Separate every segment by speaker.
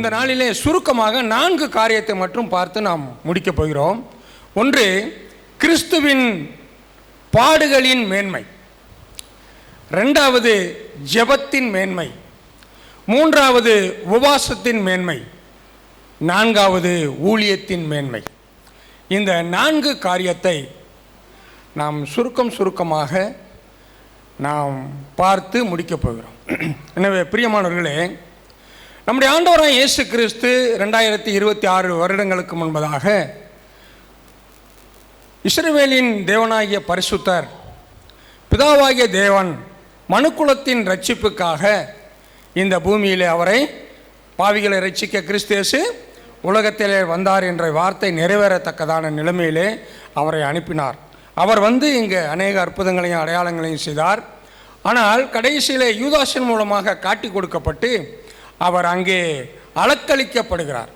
Speaker 1: இந்த நாளிலே சுருக்கமாக 4 காரியத்தை மட்டும் பார்த்து நாம் முடிக்கப் போகிறோம். ஒன்று, கிறிஸ்துவின் பாடுகளின் மேன்மை. 2வது, ஜெபத்தின் மேன்மை. 3வது, உபவாசத்தின் மேன்மை. 4வது, ஊழியத்தின் மேன்மை. இந்த 4 காரியத்தை நாம் சுருக்கமாக நாம் பார்த்து முடிக்கப் போகிறோம். எனவே பிரியமானவர்களே, நம்முடைய ஆண்டவராகிய இயேசு கிறிஸ்து 2026 வருடங்களுக்கு முன்பதாக இஸ்ரவேலின் தேவனாகிய பரிசுத்தர் பிதாவாகிய தேவன் மனுக்குலத்தின் இரட்சிப்புக்காக இந்த பூமியிலே அவரை பாவிகளை இரட்சிக்க கிறிஸ்து இயேசு உலகத்திலே வந்தார் என்ற வார்த்தை நிறைவேறத்தக்கதான நிலைமையிலே அவரை அனுப்பினார். அவர் வந்து இங்கே அநேக அற்புதங்களையும் அடையாளங்களையும் செய்தார். ஆனால் கடைசியிலே யூதாசின் மூலமாக காட்டி கொடுக்கப்பட்டு அவர் அங்கே அலக்களிக்கப்படுகிறார்.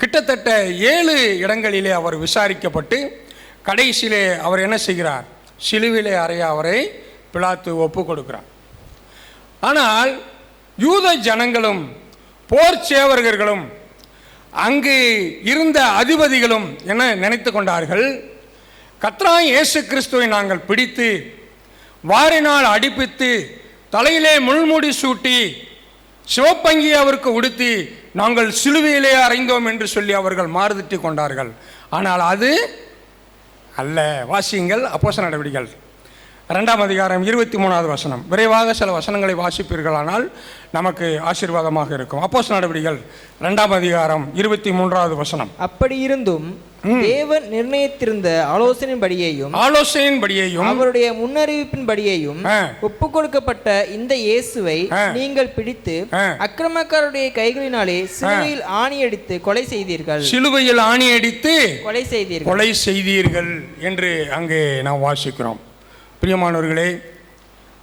Speaker 1: கிட்டத்தட்ட 7 இடங்களிலே அவர் விசாரிக்கப்பட்டு கடைசியிலே அவர் என்ன செய்கிறார்? சிலுவிலே அறைய அவரை பிலாத்து ஒப்பு கொடுக்கிறார். ஆனால் யூத ஜனங்களும் போர் சேவகர்களும் அங்கு இருந்த அதிபதிகளும் என்ன நினைத்து கொண்டார்கள்? கர்த்தராகிய இயேசு கிறிஸ்துவை நாங்கள் பிடித்து வாரினால் அடிப்பித்து தலையிலே முள்முடி சூட்டி சிவப்பங்கி அவருக்கு உடுத்தி நாங்கள் சிலுவையிலே அறைந்தோம் என்று சொல்லி அவர்கள் மாறுதிட்டு கொண்டார்கள். ஆனால் அது அல்ல. வாசியுங்கள் அப்போஸ்தலர் நடவடிக்கைகள் 2ஆம் அதிகாரம் 23வது வசனம். விரைவாக சில வசனங்களை வாசிப்பீர்களானால் நமக்கு ஆசீர்வாதமாக இருக்கும். அப்போஸ்தலர் நடவடிக்கைகள் 2ஆம் அதிகாரம் 23வது வசனம்.
Speaker 2: அப்படி இருந்தும் தேவன் நிர்ணயித்திருந்த ஆலோசனையின்படியேயும் அவருடைய முன்னறிவிப்பின்படியேயும் ஒப்பு கொடுக்கப்பட்ட இந்த இயேசுவை நீங்கள் பிடித்து அக்கிரமக்காரருடைய கைகளினாலே சிலுவையில் ஆணியடித்து கொலை செய்தீர்கள் என்று அங்கே நாம் வாசிக்கிறோம். பிரியமானவர்களே,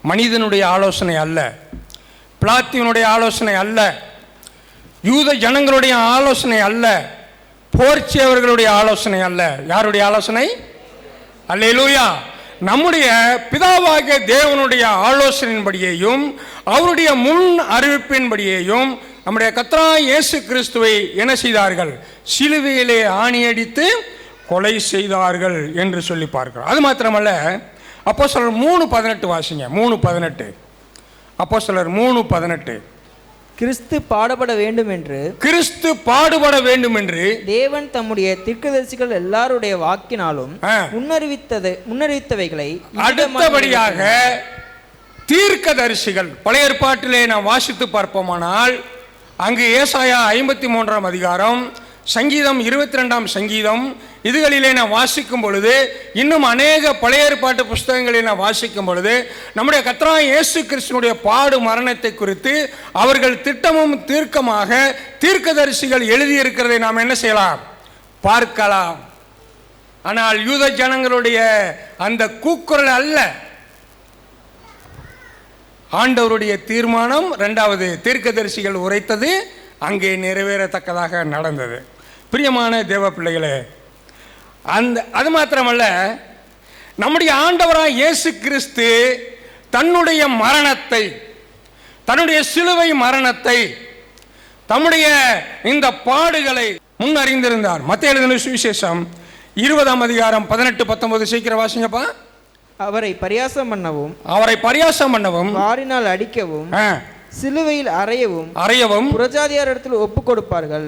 Speaker 2: மனிதனுடைய ஆலோசனை அல்ல, பிலாத்தினுடைய ஆலோசனை அல்ல, யூத ஜனங்களுடைய ஆலோசனை அல்ல, போர்ச்சியவர்களுடைய ஆலோசனை அல்ல. யாருடைய ஆலோசனை? அல்லேலூயா! நம்முடைய பிதாவாகிய தேவனுடைய ஆலோசனையின்படியேயும் அவருடைய முன் அறிவிப்பின்படியேயும் நம்முடைய கர்த்தராகிய இயேசு கிறிஸ்துவை என்ன செய்தார்கள்? சிலுவையிலே ஆணியடித்து கொலை செய்தார்கள் என்று சொல்லி பார்க்கிறோம். அது மாத்திரமல்ல, அப்போஸ்தலர் 3:18 வாசிங்க. 3:18. அப்போஸ்தலர் 3:18. கிறிஸ்து பாடுபட வேண்டும் என்று தேவன் தம்முடைய தீர்க்கதரிசிகள் எல்லாருடைய வாக்கினாலும் முன்னறிவித்தவைகளை
Speaker 1: அடுத்தபடியாக தீர்க்கதரிசிகள் பழைய ஏற்பாட்டிலே நாம் வாசித்து பார்ப்போமானால் அங்கு ஏசாயா 53ஆம் அதிகாரம், சங்கீதம் 22ஆம் சங்கீதம், இதுகளிலே நான் வாசிக்கும் பொழுது, இன்னும் அநேக பழைய ஏற்பாட்டு புஸ்தகங்களை நான் வாசிக்கும் பொழுது நம்முடைய கர்த்தராகிய இயேசு கிறிஸ்துவினுடைய பாடு மரணத்தை குறித்து அவர்கள் திட்டமும் தீர்க்கமாக தீர்க்கதரிசிகள் எழுதியிருக்கிறதை நாம் என்ன செய்யலாம்? பார்க்கலாம். ஆனால் யூத ஜனங்களுடைய அந்த கூக்குரல் அல்ல, ஆண்டவருடைய தீர்மானம் 2வது தீர்க்கதரிசிகள் உரைத்தது அங்கே நிறைவேறத்தக்கதாக நடந்தது. பிரியமான தேவ பிள்ளைகளே, அது மாத்திரமல்ல, நம்முடைய ஆண்டவராகிய இயேசு கிறிஸ்து தன்னுடைய மரணத்தை, தன்னுடைய சிலுவை மரணத்தை, தம்முடைய இந்த பாடுகளை முன்னறிந்திருந்தார். மத்தேயு எழுதின சுவிசேஷம் 20ஆம் அதிகாரம் 18-19 சீக்கிரம் வாசிங்கப்பா.
Speaker 2: அவரை பரியாசம் பண்ணவும் வாரினால் அடிக்கவும் சிலுவையில் அறையவும் புறஜாதியாரிடத்தில் ஒப்பு கொடுப்பார்கள்.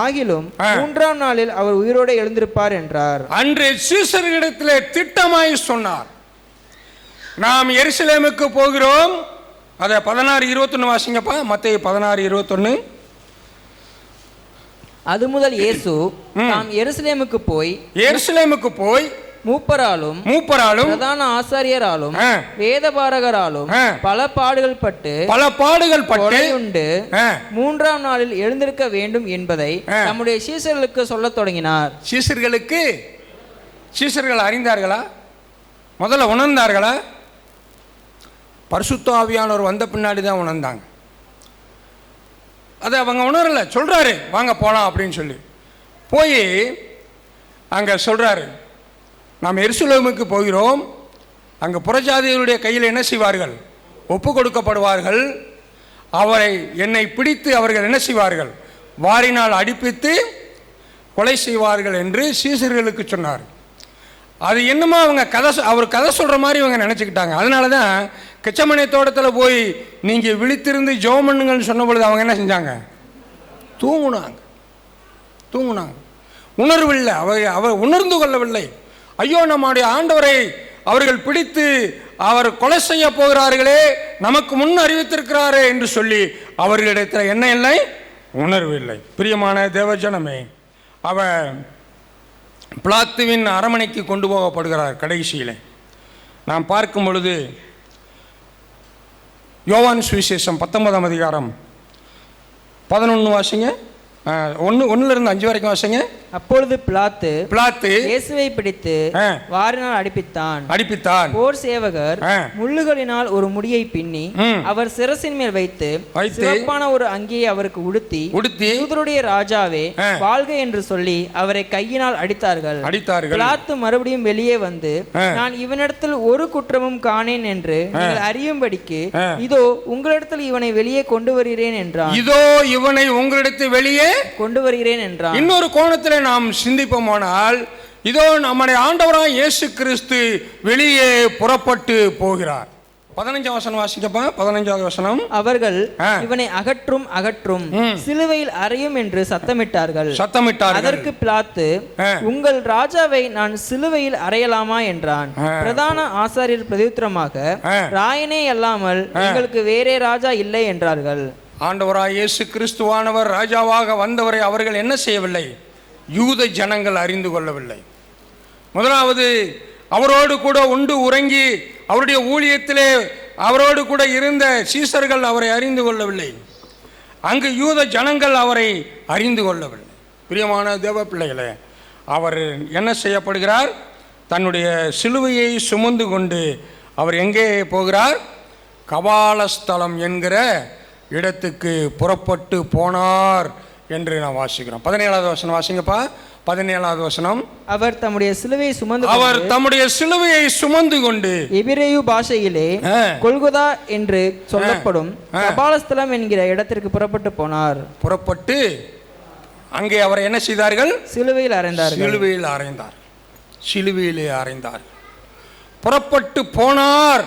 Speaker 2: ஆகிலும் 3ஆம் நாளில் அவர் உயிரோடு எழுந்திருப்பார் என்றார்.
Speaker 1: அன்று சீசர்களிடத்திலே திட்டமாய் சொன்னார், நாம் எருசலேமுக்கு போகிறோம். அதை 16:21 வாசிங்கப்பா. மத்தேயு 16:21.
Speaker 2: அது முதல் இயேசு நாம் எருசலேமுக்கு போய் மூப்பராலும் பிரதான ஆசாரியராலும் வேதபாரகராலும் பல பாடுகள் பட்டு உண்டு 3ஆம் நாளில் எழுந்திருக்க வேண்டும் என்பதை நம்முடைய சீசர்களுக்கு சொல்லத் தொடங்கினார்.
Speaker 1: சீசர்கள் அறிந்தார்களா? முதல்ல உணர்ந்தார்களா? பரிசுத்த ஆவியானவர் வந்த பின்னாடி தான் உணர்ந்தாங்க. அதை அவங்க உணரல. சொல்றாரு, வாங்க போலாம் அப்படின்னு சொல்லி போய் அங்க சொல்றாரு, நாம் எருசலேமுக்கு போகிறோம். அங்கே புறஜாதிகளுடைய கையில் என்ன செய்வார்கள்? ஒப்பு கொடுக்கப்படுவார்கள். என்னை பிடித்து அவர்கள் என்ன செய்வார்கள்? வாரினால் அடிப்பித்து கொலை செய்வார்கள் என்று சீசர்களுக்கு சொன்னார். அது என்னமோ அவங்க அவர் கதை சொல்கிற மாதிரி இவங்க நினச்சிக்கிட்டாங்க. அதனால தான் கெச்சமனே தோட்டத்தில் போய் நீங்கள் விழித்திருந்து ஜெபம் பண்ணுங்கன்னு சொன்ன பொழுது அவங்க என்ன செஞ்சாங்க? தூங்குனாங்க. உணர்வில்லை, அவர் உணர்ந்து கொள்ளவில்லை. ஐயோ, நம்முடைய ஆண்டவரை அவர்கள் பிடித்து அவர் கொலை செய்ய போகிறார்களே, நமக்கு முன் அறிவித்திருக்கிறாரே என்று சொல்லி அவர்களிடத்தில் என்ன இல்லை? உணர்வு இல்லை. பிரியமான தேவஜனமே, அவர் பிலாத்துவின் அரமனைக்கு கொண்டு போகப்படுகிறார். கடைசியில் நாம் பார்க்கும் பொழுது யோவான் சுவிசேஷம் 19ஆம் அதிகாரம் 11 வாசிங்க. 1 5 வரைக்கும் வாசிங்க.
Speaker 2: அப்பொழுது பிலாத்து
Speaker 1: இயேசுவை
Speaker 2: பிடித்து வாரினால் அடிப்பித்தான். போர் சேவகர் முள்ளுகளினால் ஒரு முடியை பின்னி அவர் சிரசின் மேல் வைத்து சிறப்பான ஒரு அங்கியை அவருக்கு உடுத்தி யூதருடைய ராஜாவே வாழ்க என்று சொல்லி அவரை கையினால் அடித்தார்கள். பிலாத்து மறுபடியும் வெளியே வந்து, நான் இவனிடத்தில் ஒரு குற்றமும் காணேன் என்று நீங்கள் அறியும்படிக்கு இதோ உங்களிடத்தில் இவனை வெளியே கொண்டு வருகிறேன் என்றான்.
Speaker 1: இன்னொரு கோணத்தில் நாம் சிந்திப்போமானால், இதோ நம்முடைய ஆண்டவராய் இயேசு கிறிஸ்து வெளியே புறப்பட்டு போகிறார். 15ஆம் வசனம் வாசிக்கப்பா. 15வது வசனம்.
Speaker 2: அவர்கள் இவனை அகற்றும் சிலுவையில் அறையும் என்று சத்தமிட்டார்கள். அதற்கு பிலாத்து, உங்கள் ராஜாவை நான் சிலுவையில் அறையலாமா என்றான். பிரதான ஆசாரியர் பிரதியுத்தரமாக, ராயனே அல்லாமல் எங்களுக்கு வேறே ராஜா இல்லை என்றார்கள்.
Speaker 1: ஆண்டவராய் இயேசு கிறிஸ்துவானவர் ராஜாவாக வந்தவரை அவர்கள் என்ன செய்யவில்லை? யூத ஜனங்கள் அறிந்து கொள்ளவில்லை. முதலாவது, அவரோடு கூட உண்டு உறங்கி அவருடைய ஊழியத்திலே அவரோடு கூட இருந்த சீசர்கள் அவரை அறிந்து கொள்ளவில்லை. அங்கு யூத ஜனங்கள் அவரை அறிந்து கொள்ளவில்லை. பிரியமான தேவ பிள்ளைகளே, அவர் என்ன செய்யப்படுகிறார்? தன்னுடைய சிலுவையை சுமந்து கொண்டு அவர் எங்கே போகிறார்? கபாலஸ்தலம் என்கிற இடத்துக்கு புறப்பட்டு போனார் என்று நாம் வாசிக்கிறோம். 17வது வசனம் வாசிங்கப்பா. 17வது வசனம்.
Speaker 2: அவர் தம்முடைய சிலுவையை சுமந்து கொண்டு எபிரேயு பாஷையிலே கொல்கொதா என்று சொல்லப்படும் கபாலஸ்தலம் என்கிற இடத்திற்கு புறப்பட்டு போனார்.
Speaker 1: புறப்பட்டு அங்கே அவர் என்ன செய்தார்கள்?
Speaker 2: சிலுவையில்
Speaker 1: அறைந்தார். புறப்பட்டு போனார்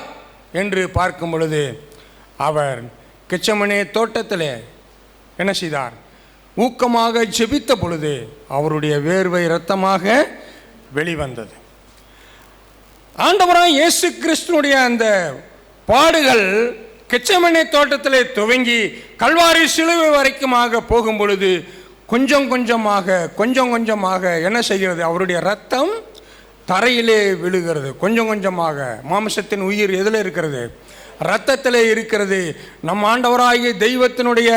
Speaker 1: என்று பார்க்கும் பொழுது அவர் கெச்சமனே தோட்டத்தில் என்ன செய்தார்? ஊக்கமாக ஜெபித்த பொழுது அவருடைய வேர்வை இரத்தமாக வெளிவந்தது. ஆண்டவராய் இயேசு கிறிஸ்துனுடைய அந்த பாடுகள் கெச்சமனே தோட்டத்திலே துவங்கி கல்வாரி சிலுவை வரைக்குமாக போகும் பொழுது கொஞ்சம் கொஞ்சமாக என்ன செய்கிறது? அவருடைய இரத்தம் தரையிலே விழுகிறது. கொஞ்சம் கொஞ்சமாக. மாம்சத்தின் உயிர் எதில் இருக்கிறது? இரத்தத்திலே இருக்கிறது. நம் ஆண்டவராகிய தெய்வத்தினுடைய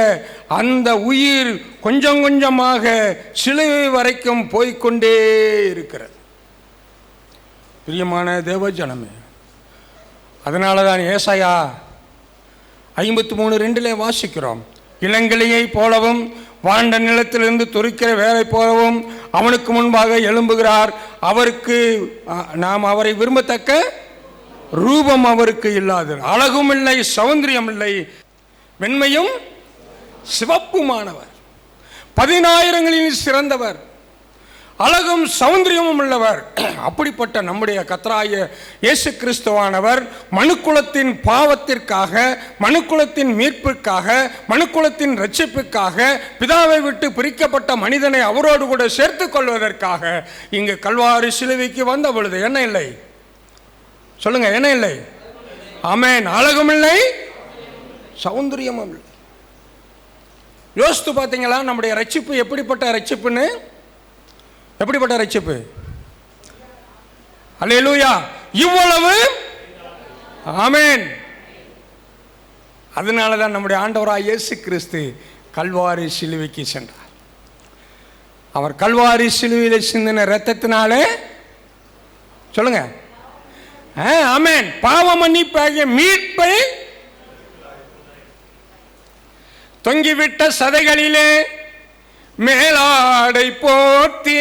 Speaker 1: அந்த உயிர் கொஞ்சம் கொஞ்சமாக சிலுவை வரைக்கும் போய்கொண்டே இருக்கிறது. பிரியமான தேவஜனமே, அதனால தான் ஏசாயா 53:2 வாசிக்கிறோம். இளங்கிளையை போலவும் வாண்ட நிலத்திலிருந்து துரிக்கிற வேலை போலவும் அவனுக்கு முன்பாக எழும்புகிறார். அவருக்கு நாம் அவரை விரும்பத்தக்க ரூபம் அவருக்கு இல்லாது, அழகும் இல்லை, சௌந்தரியம் இல்லை, வெண்மையும் சிவப்புமானவர், 10,000களில் சிறந்தவர், அழகும் சௌந்தரியமும் உள்ளவர். அப்படிப்பட்ட நம்முடைய கர்த்தராகிய இயேசு கிறிஸ்துவானவர் மனுக்குலத்தின் பாவத்திற்காக, மனுக்குலத்தின் மீட்பிற்காக, மனுக்குலத்தின் ரட்சிப்புக்காக பிதாவை விட்டு பிரிக்கப்பட்ட மனிதனை அவரோடு கூட சேர்த்துக் கொள்வதற்காக இங்கு கல்வாரி சிலுவைக்கு வந்த பொழுது என்ன இல்லை? சொல்லுங்க, என்ன இல்லை? ஆமென். அழகும் இல்லை, சௌந்தரியமும் இல்லை. யோசித்து பார்த்தீங்களா நம்முடைய ரட்சிப்பு எப்படிப்பட்ட ரட்சிப்புன்னு? எப்படிப்பட்ட ரட்சிப்பு? அல்லேலூயா. இவ்வளவு. ஆமென். அதனால தான் நம்முடைய ஆண்டவராய் இயேசு கிறிஸ்து கல்வாரி சிலுவைக்கு சென்றார். அவர் கல்வாரி சிலுவையில் சிந்தின இரத்தத்தினாலே, சொல்லுங்க, ஆமென், பாவ மன்னிப்பாகிய மீட்பை தொங்கிவிட்ட சதைகளிலே மேலாடை போர்த்தி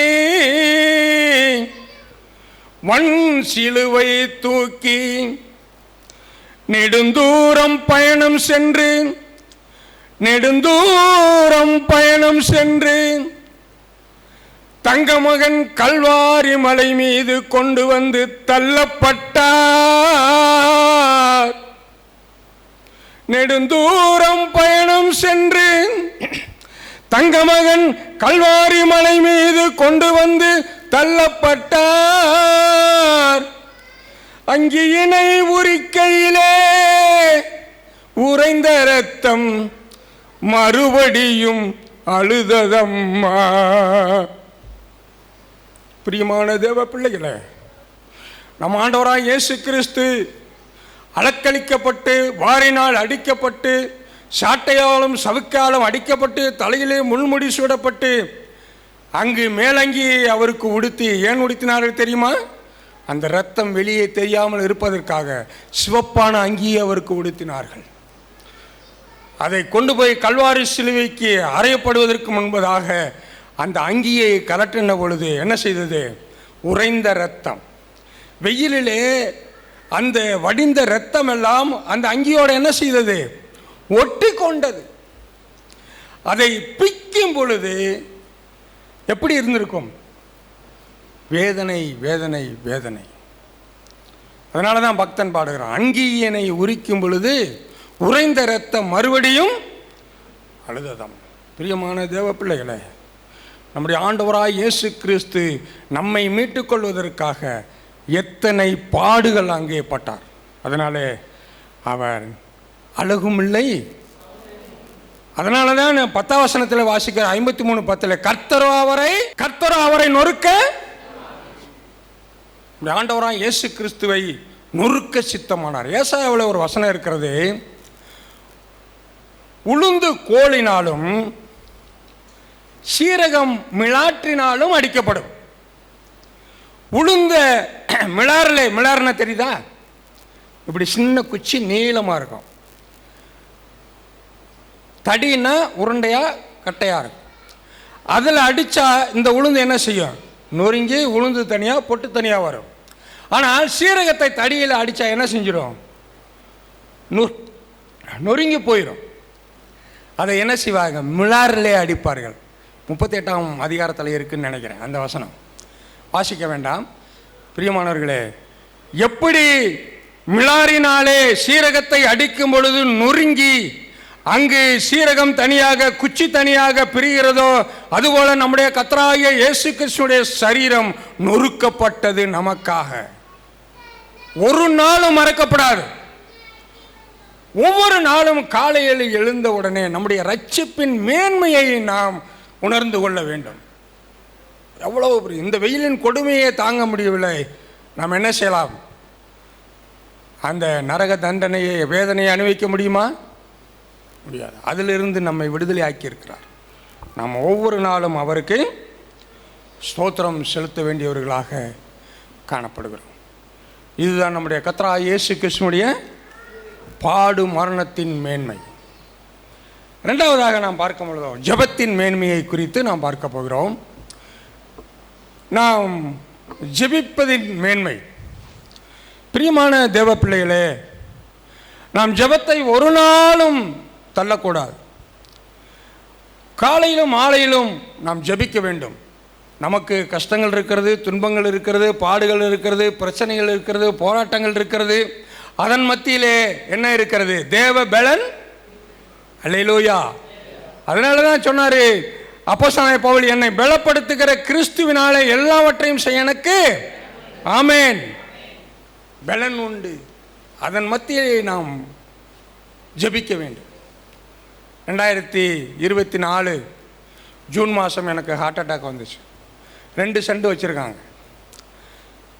Speaker 1: வன் சிலுவை தூக்கி நெடுந்தூரம் பயணம் சென்று நெடுந்தூரம் பயணம் சென்று தங்கமகன் கல்வாரி மலை மீது கொண்டு வந்து தள்ளப்பட்டார். நெடுந்தூரம் பயணம் சென்று தங்கமகன் கல்வாரி மலை மீது கொண்டு வந்து தள்ளப்பட்டார். அங்கியினை உரிக்கையிலே உறைந்த இரத்தம் மறுபடியும் அழுததம்மா. பிரியமான தேவ பிள்ளைகளே, நம் ஆண்டவராய் இயேசு கிறிஸ்து அலக்களிக்கப்பட்டு வாரினால் அடிக்கப்பட்டு சாட்டையாலும் சவுக்காலும் அடிக்கப்பட்டு தலையிலே முள்முடி சூடப்பட்டு அங்கு மேலங்கியை அவருக்கு உடுத்தி, ஏன் உடுத்தினார்கள் தெரியுமா? அந்த இரத்தம் வெளியே தெரியாமல் இருப்பதற்காக சிவப்பான அங்கியை அவருக்கு உடுத்தினார்கள். அதை கொண்டு போய் கல்வாரி சிலுவைக்கு அறையப்படுவதற்கு முன்பதாக அந்த அங்கியை கலட்டின பொழுது என்ன செய்தது? உறைந்த இரத்தம். வெயிலிலே அந்த வடிந்த இரத்தம் எல்லாம் அந்த அங்கியோடு என்ன செய்தது? ஒட்டி கொண்டது. அதை பிக்கும் பொழுது எப்படி இருந்திருக்கும்? வேதனை, வேதனை, வேதனை. அதனால தான் பக்தன் பாடுகிறான், அங்கியனை உரிக்கும் பொழுது உறைந்த இரத்தம் மறுபடியும் அழுததாம். பிரியமான தேவ பிள்ளைகளே, நம்முடைய ஆண்டவராய் இயேசு கிறிஸ்து நம்மை மீட்டுக்கொள்வதற்காக எத்தனை பாடுகள் அங்கே பட்டார். அதனாலே அவர் அழகும் இல்லை. அதனால தான் 10ஆம் வசனத்தில் வாசிக்கிற 53:10 கர்த்தரோ அவரை நொறுக்க, ஆண்டவராய் இயேசு கிறிஸ்துவை நொறுக்க சித்தமானார். ஏசாயாவில் ஒரு வசனம் இருக்கிறது, உளுந்து கோலினாலும் சீரகம் மிளாற்றினாலும் அடிக்கப்படும். உளுந்த மிளாறுனா தெரியுதா? இப்படி சின்ன குச்சி நீளமாக இருக்கும். தடின்னா உருண்டையா கட்டையா இருக்கும். அதில் அடித்தா இந்த உளுந்து என்ன செய்யும்? நொறுங்கி உளுந்து தனியாக பொட்டு தனியாக வரும். ஆனால் சீரகத்தை தடியில் அடித்தா என்ன செஞ்சிடும்? நொறுங்கி போயிடும். அதை என்ன செய்வாங்க? மிளாரிலே அடிப்பார்கள். 38ஆம் அதிகாரத்தில் இருக்குன்னு நினைக்கிறேன் அந்த வசனம். வாசிக்க வேண்டாம். பிரியமானவர்களே, எப்படி மிளாரினாலே சீரகத்தை அடிக்கும் பொழுது நொறுங்கி அங்கு சீரகம் தனியாக குச்சி தனியாக பிரிகிறதோ, அதுபோல நம்முடைய கர்த்தராகிய இயேசு கிறிஸ்துவின் சரீரம் நொறுக்கப்பட்டது நமக்காக. ஒரு நாளும் மறக்கப்படாது. ஒவ்வொரு நாளும் காலையில் எழுந்த உடனே நம்முடைய ரட்சிப்பின் மேன்மையை நாம் உணர்ந்து கொள்ள வேண்டும். எவ்வளவு இந்த வெயிலின் கொடுமையை தாங்க முடியவில்லை, நாம் என்ன செய்யலாம்? அந்த நரக தண்டனையை, வேதனையை அனுபவிக்க முடியுமா? முடியாது. அதிலிருந்து நம்மை விடுதலை ஆக்கியிருக்கிறார். நாம் ஒவ்வொரு நாளும் அவருக்கு ஸ்தோத்திரம் செலுத்த வேண்டியவர்களாக காணப்படுகிறோம். இதுதான் நம்முடைய கர்த்தராகிய இயேசு கிறிஸ்துவினுடைய பாடு மரணத்தின் மேன்மை. இரண்டாவதாக நாம் பார்க்க பொழுது ஜெபத்தின் மேன்மையை குறித்து நாம் பார்க்க போகிறோம். நாம் ஜெபிப்பதின் மேன்மை. பிரியமான தேவ பிள்ளைகளே, நாம் ஜெபத்தை ஒரு நாளும் தள்ளக்கூடாது. காலையிலும் மாலையிலும் நாம் ஜெபிக்க வேண்டும். நமக்கு கஷ்டங்கள் இருக்கிறது, துன்பங்கள் இருக்கிறது, பாடுகள் இருக்கிறது, பிரச்சனைகள் இருக்கிறது, போராட்டங்கள் இருக்கிறது. அதன் மத்தியிலே என்ன இருக்கிறது? தேவ பலன். அல்லேலூயா. அதனால தான் சொன்னார் அப்போஸ்தலனாகிய பவுல், என்னை பலப்படுத்துகிற கிறிஸ்துவினாலே எல்லாவற்றையும் செய்ய எனக்கு ஆமென் பலன் உண்டு. அதன் மத்தியிலே நாம் ஜெபிக்க வேண்டும். 2024 ஜூன் மாதம் எனக்கு ஹார்ட் அட்டாக் வந்துச்சு. 2 சென்ட் வச்சுருக்காங்க.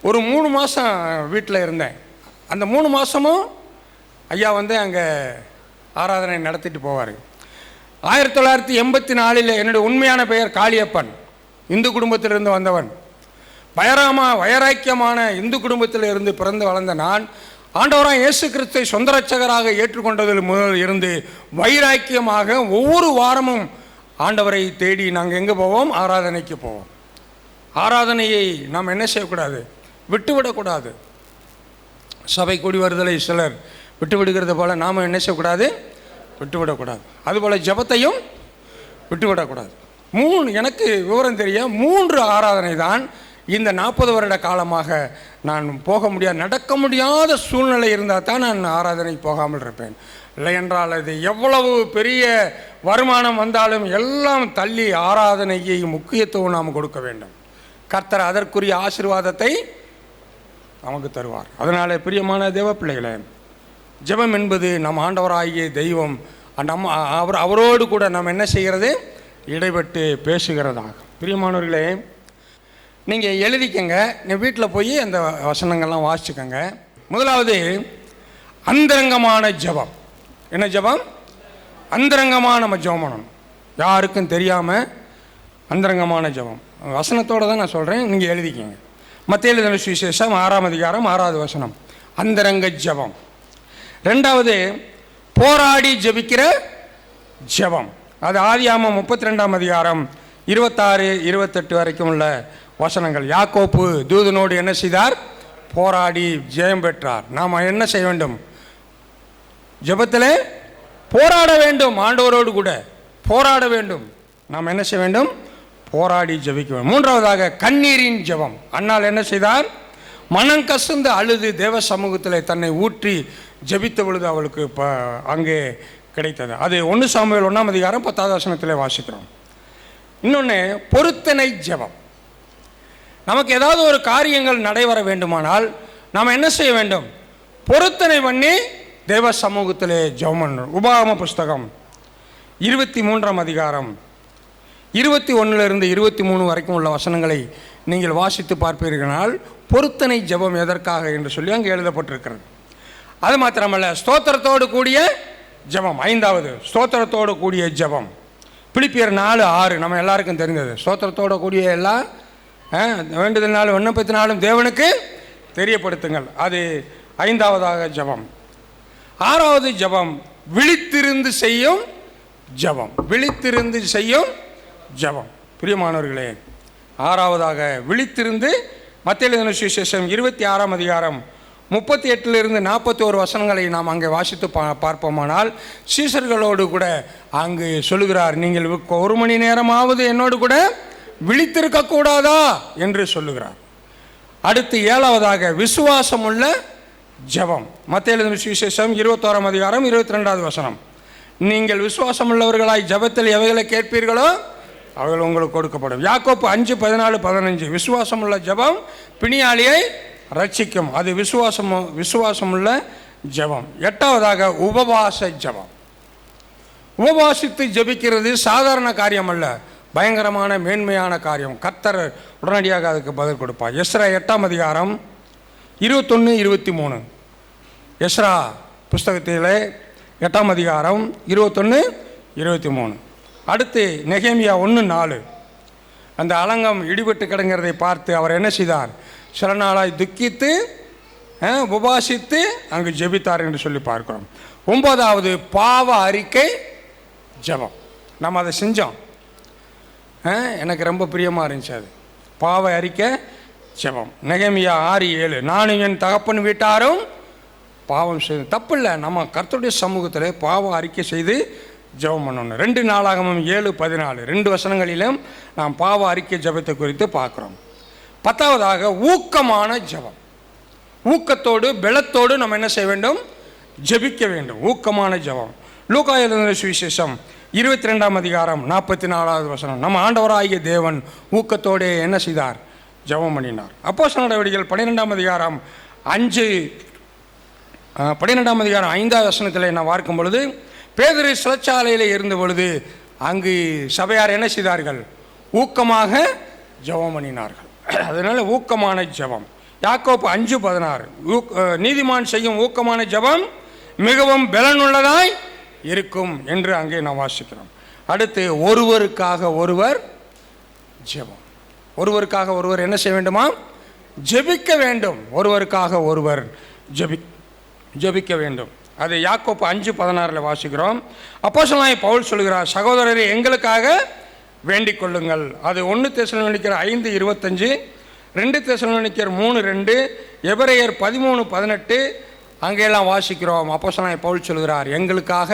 Speaker 1: ஒரு 3 மாதம் வீட்டில் இருந்தேன். அந்த 3 மாதமும் ஐயா வந்து அங்கே ஆராதனை நடத்திட்டு போவார். 1984 என்னுடைய உண்மையான பெயர் காளியப்பன். இந்து குடும்பத்திலிருந்து வந்தவன். வைராக்கியமான இந்து குடும்பத்தில் இருந்து பிறந்து வளர்ந்த நான் ஆண்டவராய் இயேசு கிறிஸ்துவை சொந்த இரட்சகராக ஏற்றுக்கொண்டதில் முதல் இருந்து வைராக்கியமாக ஒவ்வொரு வாரமும் ஆண்டவரை தேடி நாங்கள் எங்கே போவோம்? ஆராதனைக்கு போவோம். ஆராதனையை நாம் என்ன செய்யக்கூடாது? விட்டுவிடக்கூடாது. சபை கூடி வருதலை சிலர் விட்டு விடுகிறது போல நாம் என்ன செய்யக்கூடாது? விட்டுவிடக்கூடாது. அதுபோல் ஜெபத்தையும் விட்டுவிடக்கூடாது. எனக்கு விவரம் தெரிய 3 ஆராதனை தான் இந்த 40 வருட காலமாக நான் போக முடியாது, நடக்க முடியாத சூழ்நிலை இருந்தால் தான் நான் ஆராதனை போகாமல் இருப்பேன். இல்லை என்றால் அது எவ்வளவு பெரிய வருமானம் வந்தாலும் எல்லாம் தள்ளி ஆராதனையை முக்கியத்துவம் நாம் கொடுக்க வேண்டும். கர்த்தர் அதற்குரிய ஆசீர்வாதத்தை நமக்கு தருவார். அதனால் பிரியமான தேவ பிள்ளைகளே, ஜெபம் என்பது நம் ஆண்டவராகிய தெய்வம் அவரோடு கூட நாம் என்ன செய்கிறது, இடைப்பட்டு பேசுகிறதாக. பிரியமானவர்களே, நீங்கள் எழுதிக்கங்க, நீ வீட்டில் போய் அந்த வசனங்கள்லாம் வாசிச்சுக்கோங்க. முதலாவது அந்தரங்கமான ஜெபம். என்ன ஜெபம்? அந்தரங்கமாக நம்ம ஜெபம் பண்ணணும், யாருக்கும் தெரியாமல் அந்தரங்கமான ஜெபம். வசனத்தோடு தான் நான் சொல்கிறேன், நீங்கள் எழுதிக்கங்க. மத்தேயு எழுதின சுவிசேஷம் 6ஆம் அதிகாரம் 6வது வசனம், அந்தரங்க ஜெபம். 2வது போராடி ஜெபிக்கிற ஜெபம். அது ஆதியாகமம் 32ஆம் அதிகாரம் 26, 28 வரைக்கும் உள்ள வசனங்கள். யாக்கோப்பு தூதனோடு என்ன செய்தார்? போராடி ஜெயம் பெற்றார். நாம் என்ன செய்ய வேண்டும்? ஜெபத்தில் போராட வேண்டும், ஆண்டவரோடு கூட போராட வேண்டும். நாம் என்ன செய்ய வேண்டும்? போராடி ஜெபிக்க வேண்டும். 3வதாக கண்ணீரின் ஜெபம். அன்னாள் என்ன செய்தார்? மனம் கசந்து அழுது தேவ சமூகத்தில் தன்னை ஊற்றி ஜெபித்த பொழுது அவளுக்கு அங்கே கிடைத்தது. அது 1 சாமுவேல் 1ஆம் அதிகாரம் 10வது வசனத்தில் வாசிக்கிறோம். இன்னொன்று பொருத்தனை ஜெபம். நமக்கு ஏதாவது ஒரு காரியங்கள் நடைபெற வேண்டுமானால் நாம் என்ன செய்ய வேண்டும்? பொருத்தனை பண்ணி தேவ சமூகத்திலே ஜெபம் பண்ணணும். உபாகம புஸ்தகம் 23ஆம் அதிகாரம் 21லிருந்து 23 வரைக்கும் உள்ள வசனங்களை நீங்கள் வாசித்து பார்ப்பீர்களால் பொருத்தனை ஜெபம் எதற்காக என்று சொல்லி அங்கே எழுதப்பட்டிருக்கிறது. அது மாத்திரமல்ல, ஸ்தோத்திரத்தோடு கூடிய ஜெபம். 5வது ஸ்தோத்திரத்தோடு கூடிய ஜெபம். பிலிப்பியர் 4:6 நம்ம எல்லாருக்கும் தெரிந்தது. ஸ்தோத்திரத்தோடு கூடிய எல்லா வேண்டுதலினாலும் விண்ணப்பத்தினாலும் தேவனுக்கு தெரியப்படுத்துங்கள். அது 5வதாக ஜெபம். 6வது ஜெபம் விழித்திருந்து செய்யும் ஜெபம். விழித்திருந்து செய்யும் ஜெபம். பிரியமானவர்களே, 6வதாக விழித்திருந்து மத்தேயு எழுதின சுவிசேஷம் 26ஆம் அதிகாரம் 38லிருந்து 41 வசனங்களை நாம் அங்கே வாசித்து பார்ப்போமானால், சீசர்களோடு கூட அங்கு சொல்லுகிறார், நீங்கள் 1 மணி நேரமாவது என்னோடு கூட விழித்திருக்கக்கூடாதா என்று சொல்லுகிறார். அடுத்து 7வதாக விசுவாசம் உள்ள ஜெபம். மத்தேயு எழுதின சுவிசேஷம் 21ஆம் அதிகாரம் 22வது வசனம், நீங்கள் விசுவாசம் உள்ளவர்களாய் ஜெபத்தில் எவைகளை கேட்பீர்களோ அவைகள் உங்களுக்கு கொடுக்கப்படும். யாக்கோப்பு 5:14-15 விசுவாசம் உள்ள ஜெபம் பிணியாளியை ரட்சிக்கும். அது விசுவாசம் உள்ள ஜெபம். 8வதாக உபவாச ஜெபம். உபவாசித்து ஜெபிக்கிறது சாதாரண காரியம் அல்ல, பயங்கரமான மேன்மையான காரியம். கர்த்தர் உடனடியாக அதுக்கு பதில் கொடுப்பார். எஸ்ரா 8ஆம் அதிகாரம் 21-23. எஸ்ரா புஸ்தகத்திலே 8ஆம் அதிகாரம் 21-23. அடுத்து நெகேமியா 1:4. அந்த அலங்கம் இடிபட்டு கிடங்கிறதை பார்த்து அவர் என்ன செய்தார்? சில நாளாய் துக்கித்து உபாசித்து அங்கு ஜெபித்தார் என்று சொல்லி பார்க்கிறோம். 9வது பாவ அறிக்கை ஜெபம். நம்ம அதை செஞ்சோம், எனக்கு ரொம்ப பிரியமாக இருந்துச்சு. அது பாவ அறிக்கை ஜெபம். நெகேமியா 6:7 நானும் என் தகப்பன் வீட்டாரும் பாவம் செய்து. தப்பு இல்லை, நம்ம கர்த்தருடைய சமூகத்தில் பாவம் அறிக்கை செய்து ஜெபம் பண்ணணும். 2 நாளாகமம் 7:14 2 வசனங்களிலும் நாம் பாவ அறிக்கை ஜெபத்தை குறித்து பார்க்குறோம். 10வதாக ஊக்கமான ஜெபம். ஊக்கத்தோடு பலத்தோடு நம்ம என்ன செய்ய வேண்டும்? ஜெபிக்க வேண்டும். ஊக்கமான ஜெபம். லூக்கா எழுதின சுவிசேஷம் 22ஆம் அதிகாரம் 44வது வசனம், நம்ம ஆண்டவராகிய தேவன் ஊக்கத்தோடு என்ன செய்தார்? ஜெபம் பண்ணினார். அப்போஸ்தலர் நடவடிக்கைகள் 12ஆம் அதிகாரம் 5வது வசனத்தில் நான் பார்க்கும் பொழுது, பேதுரு சிறைச்சாலையில் இருந்த பொழுது அங்கு சபையார் என்ன செய்தார்கள்? ஊக்கமாக ஜெபம் பண்ணினார்கள். அதனால் ஊக்கமான ஜெபம். யாக்கோப்பு 5:16 நீதிமான் செய்யும் ஊக்கமான ஜெபம் மிகவும் பலனுள்ளதாய் இருக்கும் என்று அங்கே நாம் வாசிக்கிறோம். அடுத்து ஒருவருக்காக ஒருவர் ஜெபம். ஒருவருக்காக ஒருவர் என்ன செய்ய வேண்டுமா? ஜெபிக்க வேண்டும். ஒருவருக்காக ஒருவர் ஜெபிக்க வேண்டும். அது யாக்கோப்பு 5:16 வாசிக்கிறோம். அப்போஸ்தலனாகிய பவுல் சொல்கிறார், சகோதரரே எங்களுக்காக வேண்டிக் கொள்ளுங்கள். அது 1 தெசலோனிக்கர் 5:25, 2 தெசலோனிக்கர் 3:2, எபிரேயர் 13:18 அங்கெல்லாம் வாசிக்கிறோம். அப்போஸ்தலனாகிய பவுல் சொல்கிறார், எங்களுக்காக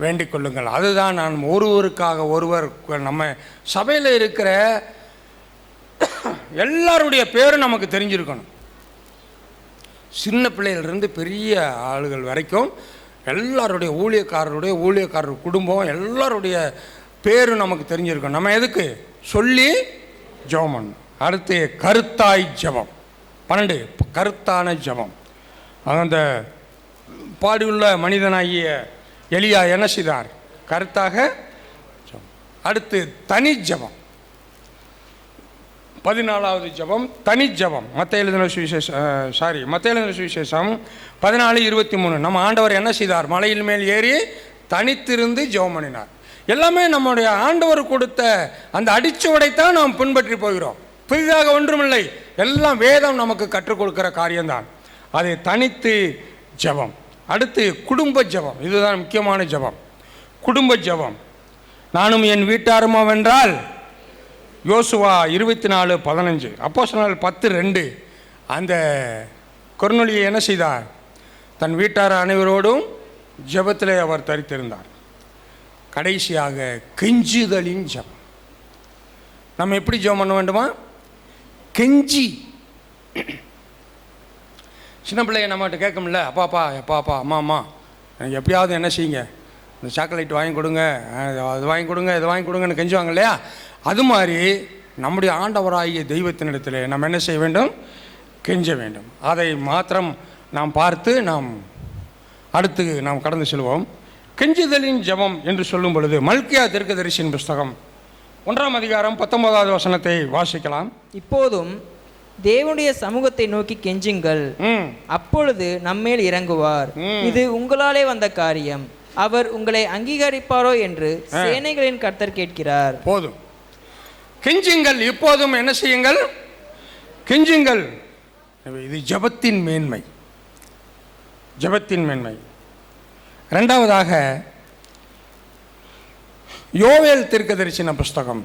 Speaker 1: வேண்டிக் கொள்ளுங்கள். அதுதான் நான் ஒருவருக்காக ஒருவர். நம்ம சபையில் இருக்கிற எல்லாருடைய பேரும் நமக்கு தெரிஞ்சிருக்கணும். சின்ன பிள்ளைகளிலிருந்து பெரிய ஆளுகள் வரைக்கும் எல்லாருடைய ஊழியக்காரர் குடும்பம் எல்லாருடைய பேரும் நமக்கு தெரிஞ்சிருக்கணும். நம்ம எதுக்கு சொல்லி ஜெபம் பண்ணணும். அடுத்து கருத்தாய் ஜெபம். 12 கருத்தான ஜெபம். அந்த பாடியுள்ள மனிதனாகிய எலியா என்ன செய்தார்? கருத்தாக. அடுத்து தனி ஜெபம். 14வது ஜெபம் தனி ஜெபம். மத்தேயு எழுதின சுவிசேஷம் 14:23. நம்ம ஆண்டவர் என்ன செய்தார்? மலையின் மேல் ஏறி தனித்திருந்து ஜெபம் பண்ணினார். எல்லாமே நம்முடைய ஆண்டவர் கொடுத்த அந்த அடிச்சுவடைத்தான் நாம் பின்பற்றி போகிறோம். புதிதாக ஒன்றுமில்லை, எல்லாம் வேதம் நமக்கு கற்றுக் கொடுக்கிற காரியம்தான். அதை தனித்து ஜெபம். அடுத்து குடும்ப ஜெபம். இதுதான் முக்கியமான ஜெபம், குடும்ப ஜெபம். நானும் என் வீட்டாருமாவென்றால் யோசுவா 24:15, அப்போஸ்தலர்கள் 10:2. அந்த கொர்நேலியு என்ன செய்தார்? தன் வீட்டார் அனைவரோடும் ஜெபத்திலே அவர் தரித்திருந்தார். கடைசியாக கெஞ்சுதலின் ஜெபம். நம்ம எப்படி ஜெபம் பண்ண வேண்டுமா? கெஞ்சி. சின்ன பிள்ளைய நம்மகிட்ட கேட்கும்ல, அப்பாப்பா அம்மா எனக்கு எப்படியாவது என்ன செய்யுங்க, இந்த சாக்லேட் வாங்கி கொடுங்க, அது வாங்கி கொடுங்க, இதை வாங்கி கொடுங்கன்னு கெஞ்சுவாங்க இல்லையா? அது மாதிரி நம்முடைய ஆண்டவராகிய தெய்வத்தினிடத்தில் நம்ம என்ன செய்ய வேண்டும்? கெஞ்ச வேண்டும். அதை மாத்திரம் நாம் பார்த்து அடுத்து நாம் கடந்து செல்வோம். கெஞ்சுதலின் ஜெபம் என்று சொல்லும் பொழுது மல்கியா தீர்க்கதரிசியின் புஸ்தகம் 1ஆம் அதிகாரம் 19வது வசனத்தை வாசிக்கலாம்.
Speaker 2: இப்போதும் தேவனுடைய சமூகத்தை நோக்கி கெஞ்சுங்கள், அப்பொழுது நம்மேல் இறங்குவார். இது உங்களாலே வந்த காரியம், அவர் உங்களை அங்கீகரிப்பாரோ என்று சேனைகளின் கர்த்தர் கேட்கிறார்.
Speaker 1: போதும், கெஞ்சுங்கள். இப்போதும் என்ன செய்யுங்கள்? கெஞ்சுங்கள். இது ஜெபத்தின் மேன்மை, ஜெபத்தின் மேன்மை. இரண்டாவதாக யோவேல் தீர்க்கதரிசன புஸ்தகம்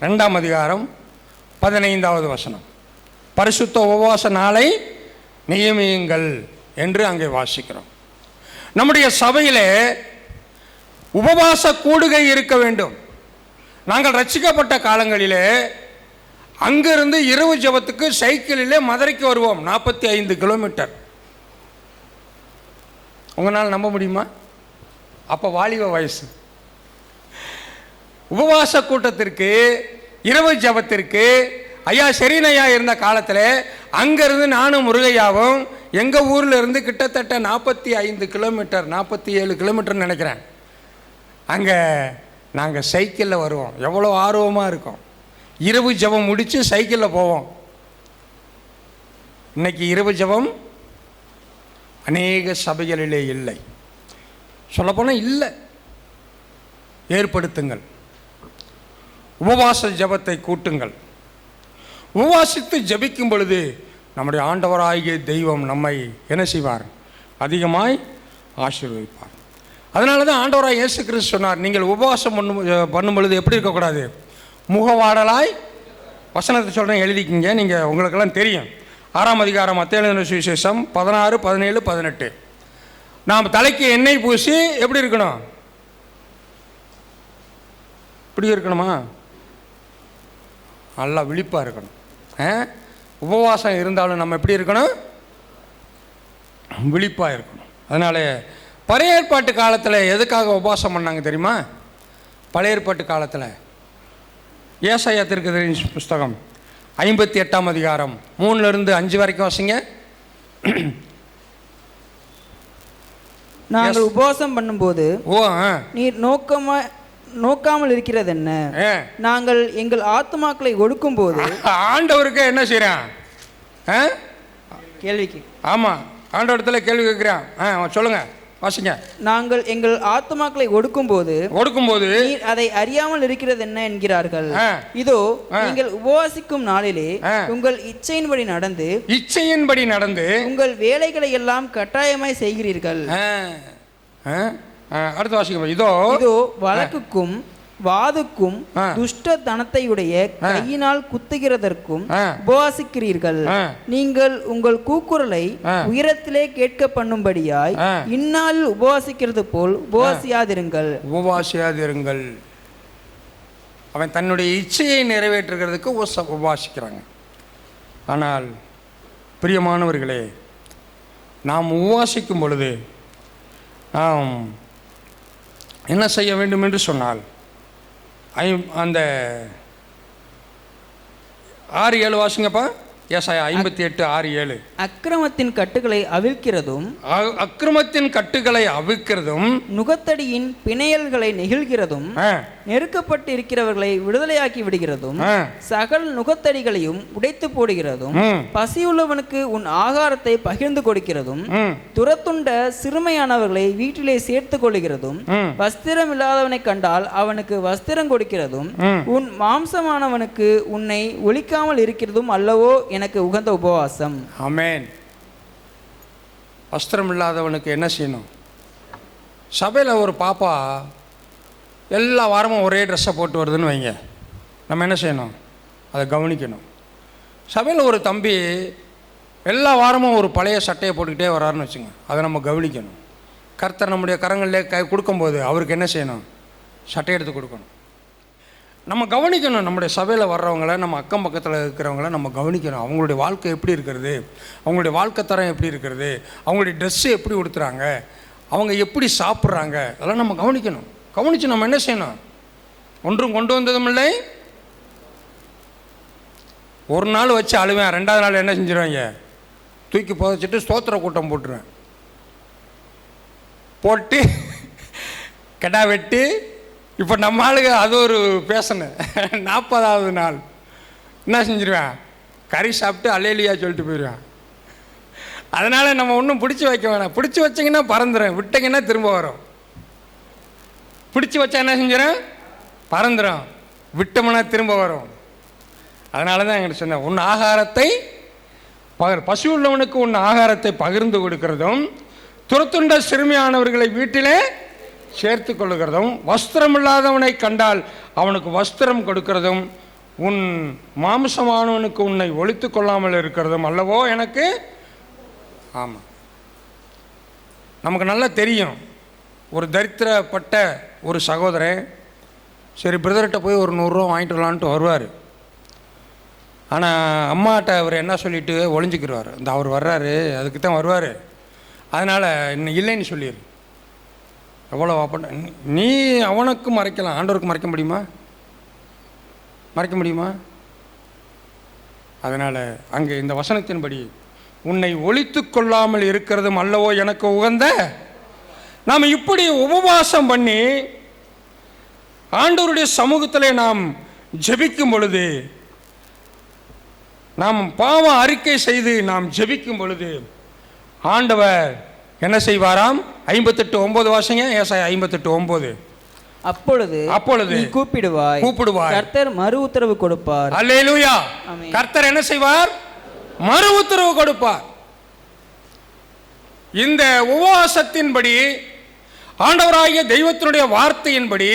Speaker 1: 2ஆம் அதிகாரம் 15வது வசனம். பரிசுத்த உபவாச நாளை நியமியுங்கள் என்று அங்கே வாசிக்கிறோம். நம்முடைய சபையிலே உபவாச கூடுகை இருக்க வேண்டும். நாங்கள் ரட்சிக்கப்பட்ட காலங்களிலே அங்கிருந்து இரவு ஜெபத்துக்கு சைக்கிளிலே மதுரைக்கு வருவோம், 45 கிலோமீட்டர். உங்களால் நம்ப முடியுமா? அப்போ வாலிப வயசு. உபவாச கூட்டத்திற்கு இரவு ஜெபத்திற்கு ஐயா செரீனையா இருந்த காலத்தில் அங்கேருந்து நானும் முருகையாவும் எங்கள் ஊரில் இருந்து கிட்டத்தட்ட 45 கிலோமீட்டர், 47 கிலோமீட்டர்னு நினைக்கிறேன். அங்கே நாங்கள் சைக்கிளில் வருவோம். எவ்வளோ ஆர்வமாக இருக்கும். இரவு ஜெபம் முடித்து சைக்கிளில் போவோம். இன்னைக்கு இரவு ஜெபம் அநேக சபைகளிலே இல்லை, சொல்லப்போனால் இல்லை. ஏற்படுத்துங்கள், உபவாச ஜெபத்தை கூட்டுங்கள். உபவாசித்து ஜெபிக்கும் பொழுது நம்முடைய ஆண்டவராகிய தெய்வம் நம்மை என்ன செய்வார்? அதிகமாய் ஆசீர்வதிப்பார். அதனால தான் ஆண்டவராக இயேசு கிறிஸ்து சொன்னார், நீங்கள் உபவாசம் பண்ணும் பொழுது எப்படி இருக்கக்கூடாது? முகவாடலாய். வசனத்தை சொல்கிறேன், எழுதிக்கிங்க, நீங்கள் உங்களுக்கெல்லாம் தெரியும். 6ஆம் அதிகாரம் மத்தேயு எழுதின சுவிசேஷம் 16, 17, 18. நாம் தலைக்கு எண்ணெய் பூசி எப்படி இருக்கணும்? இப்படி இருக்கணுமா? நல்லா விழிப்பாக இருக்கணும். உபவாசம் இருந்தாலும் நம்ம எப்படி இருக்கணும்? விழிப்பாக இருக்கணும். அதனால் பழைய ஏற்பாட்டு காலத்தில் எதுக்காக உபவாசம் பண்ணாங்க தெரியுமா? பழைய ஏற்பாட்டு காலத்தில் ஏசாயா தீர்க்கதரிசி புஸ்தகம் 58ஆம் அதிகாரம் 3லிருந்து 5 வரைக்கும் வாசிங்க.
Speaker 2: நாங்கள் உபவாசம் பண்ணும்போது நீர் நோக்காமல் இருக்கிறது என்ன? நாங்கள் எங்கள் ஆத்துமாக்களை ஒடுக்கும் போது
Speaker 1: ஆண்டவருக்கு என்ன செய்யறான்?
Speaker 2: கேள்விக்கு
Speaker 1: ஆமா, ஆண்டவரத்துல கேள்வி கேட்கிறான். சொல்லுங்க, வாசிங்க.
Speaker 2: நாங்கள் எங்கள் ஆத்துமாக்களை ஒடுக்கும் போது நீர் அதை அறியாமல் இருக்கிறது என்ன என்கிறார்கள். இதோ நீங்கள் உபவாசிக்கும் நாளிலே உங்கள் இச்சையின்படி நடந்து உங்கள் வேலைகளை எல்லாம் கட்டாயமாய் செய்கிறீர்கள்.
Speaker 1: அடுத்து வாசிங்க. இதோ
Speaker 2: வழக்குக்கும் வாதுக்கும் துஷ்ட தனத்தையுடைய கையினால் குத்துகிறதற்கும் உபவாசிக்கிறீர்கள். நீங்கள் உங்கள் கூக்குரலை உயரத்திலே கேட்க பண்ணும்படியாய் இந்நாளில் உபவாசிக்கிறது போல் உபவாசியாதிருங்கள்.
Speaker 1: அவன் தன்னுடைய இச்சையை நிறைவேற்றுகிறதுக்கு உபவாசிக்கிறாங்க. ஆனால் பிரியமானவர்களே, நாம் உபவாசிக்கும் பொழுது நாம் என்ன செய்ய வேண்டும் என்று சொன்னால், அந்த 6:7 வாசிங்கப்பா. ஏசாயா 58:6-7.
Speaker 2: அக்கிரமத்தின் கட்டுகளை அவிழ்க்கிறதும் நுகத்தடியின் பிணையல்களை நெகிழ்கிறதும் நெருக்கப்பட்டு இருக்கிறவர்களை விடுதலையாக்கி விடுகிறதும் சகல நுகத்தடிகளையும் உடைத்து போடுகிறதும் பசியுள்ளவனுக்கு உன் ஆகாரத்தை பகிர்ந்து கொடுக்கிறதும் துரத்துண்ட சிறுமையானவர்களை வீட்டிலே சேர்த்து கொள்கிறதும் வஸ்திரம் இல்லாதவனை கண்டால் அவனுக்கு வஸ்திரம் கொடுக்கிறதும் உன் மாம்சமானவனுக்கு உன்னை ஒழிக்காமல் இருக்கிறதும் அல்லவோ எனக்கு உகந்த உபவாசம்.
Speaker 1: ஆமென். வஸ்திரம் இல்லாதவனுக்கு என்ன செய்யணும்? சபையில் ஒரு பாப்பா எல்லா வாரமும் ஒரே ட்ரெஸ்ஸை போட்டு வருதுன்னு வைங்க, நம்ம என்ன செய்யணும்? அதை கவனிக்கணும். சபையில் ஒரு தம்பி எல்லா வாரமும் ஒரு பழைய சட்டையை போட்டுக்கிட்டே வராருன்னு வச்சுங்க, அதை நம்ம கவனிக்கணும். கர்த்தர் நம்முடைய கரங்களிலே கொடுக்கும்போது அவருக்கு என்ன செய்யணும்? சட்டை எடுத்து கொடுக்கணும். நம்ம கவனிக்கணும். நம்முடைய சபையில் வர்றவங்கள, நம்ம அக்கம் பக்கத்தில் இருக்கிறவங்கள நம்ம கவனிக்கணும். அவங்களுடைய வாழ்க்கை எப்படி இருக்கிறது, அவங்களுடைய வாழ்க்கை தரம் எப்படி இருக்கிறது, அவங்களுடைய ட்ரெஸ்ஸு எப்படி உடுத்துறாங்க, அவங்க எப்படி சாப்பிட்றாங்க, அதெல்லாம் நம்ம கவனிக்கணும். கவனித்து நம்ம என்ன செய்யணும்? ஒன்றும் கொண்டு வந்ததும் இல்லை. ஒரு நாள் வச்சு அழுவேன், 2வது நாள் என்ன செஞ்சிருவாங்க? தூக்கி புதைச்சிட்டு ஸ்தோத்திர கூட்டம் போட்டுருவேன். போட்டு கெடா வெட்டி, இப்போ நம்ம ஆளுங்க அது ஒரு பேசணு. 40வது நாள் என்ன செஞ்சிருவேன்? கறி சாப்பிட்டு அல்லேலியா சொல்லிட்டு போயிடுவேன். அதனால் நம்ம ஒன்றும் பிடிச்சி வைக்க வேணாம். பிடிச்சி வச்சிங்கன்னா பறந்துடும், விட்டிங்கன்னா திரும்ப வரும். பிடிச்சி வச்சா என்ன செஞ்சிடும்? பறந்துடும், விட்டோம்னா திரும்ப வரும். அதனால தான் எங்கிட்ட சொன்னேன், உன் ஆகாரத்தை பசி உள்ளவனுக்கு உன் ஆகாரத்தை பகிர்ந்து கொடுக்கிறதும் துரத்துண்ட சிறுமியானவர்களை வீட்டிலே சேர்த்து கொள்ளுகிறதும் வஸ்திரம் இல்லாதவனை கண்டால் அவனுக்கு வஸ்திரம் கொடுக்கிறதும் உன் மாம்சமானவனுக்கு உன்னை ஒழித்து கொள்ளாமல் இருக்கிறதும் அல்லவோ எனக்கு. ஆமாம், நமக்கு நல்லா தெரியும். ஒரு தரித்திரப்பட்ட ஒரு சகோதரன் சரி பிரதர்கிட்ட போய் ஒரு 100 ரூபா வாங்கிட்டு வரலான்ட்டு வருவார். ஆனால் அம்மாட்ட அவர் என்ன சொல்லிட்டு ஒளிஞ்சிக்கிடுவார். இந்த அவர் வர்றாரு, அதுக்கு தான் வருவார், அதனால் இன்னும் இல்லைன்னு சொல்லிடு. எவ்வளோ வாப்பட்ட நீ அவனுக்கு மறைக்கலாம், ஆண்டவருக்கு மறைக்க முடியுமா? மறைக்க முடியுமா? அதனால் அங்கே இந்த வசனத்தின்படி உன்னை ஒழித்து கொள்ளாமல் இருக்கிறதும் அல்லவோ எனக்கு உகந்த. நாம் இப்படி உபவாசம் பண்ணி ஆண்டவருடைய சமூகத்தில் நாம் ஜெபிக்கும் பொழுது, நாம் பாவ அறிக்கை செய்து நாம் ஜெபிக்கும் பொழுது ஆண்டவர் என்ன செய்வாராம்? 58:9 வாசிங்க. ஏசாயா 58:9.
Speaker 2: அப்பொழுது நீ கூப்பிடுவாய், கர்த்தர் மறு உத்தரவு கொடுப்பார்.
Speaker 1: அல்லேலூயா. கர்த்தர் என்ன செய்வார்? மறு உத்தரவு கொடுப்பார். இந்த உபவாசத்தின்படி, ஆண்டவராகிய தெய்வத்தினுடைய வார்த்தையின்படி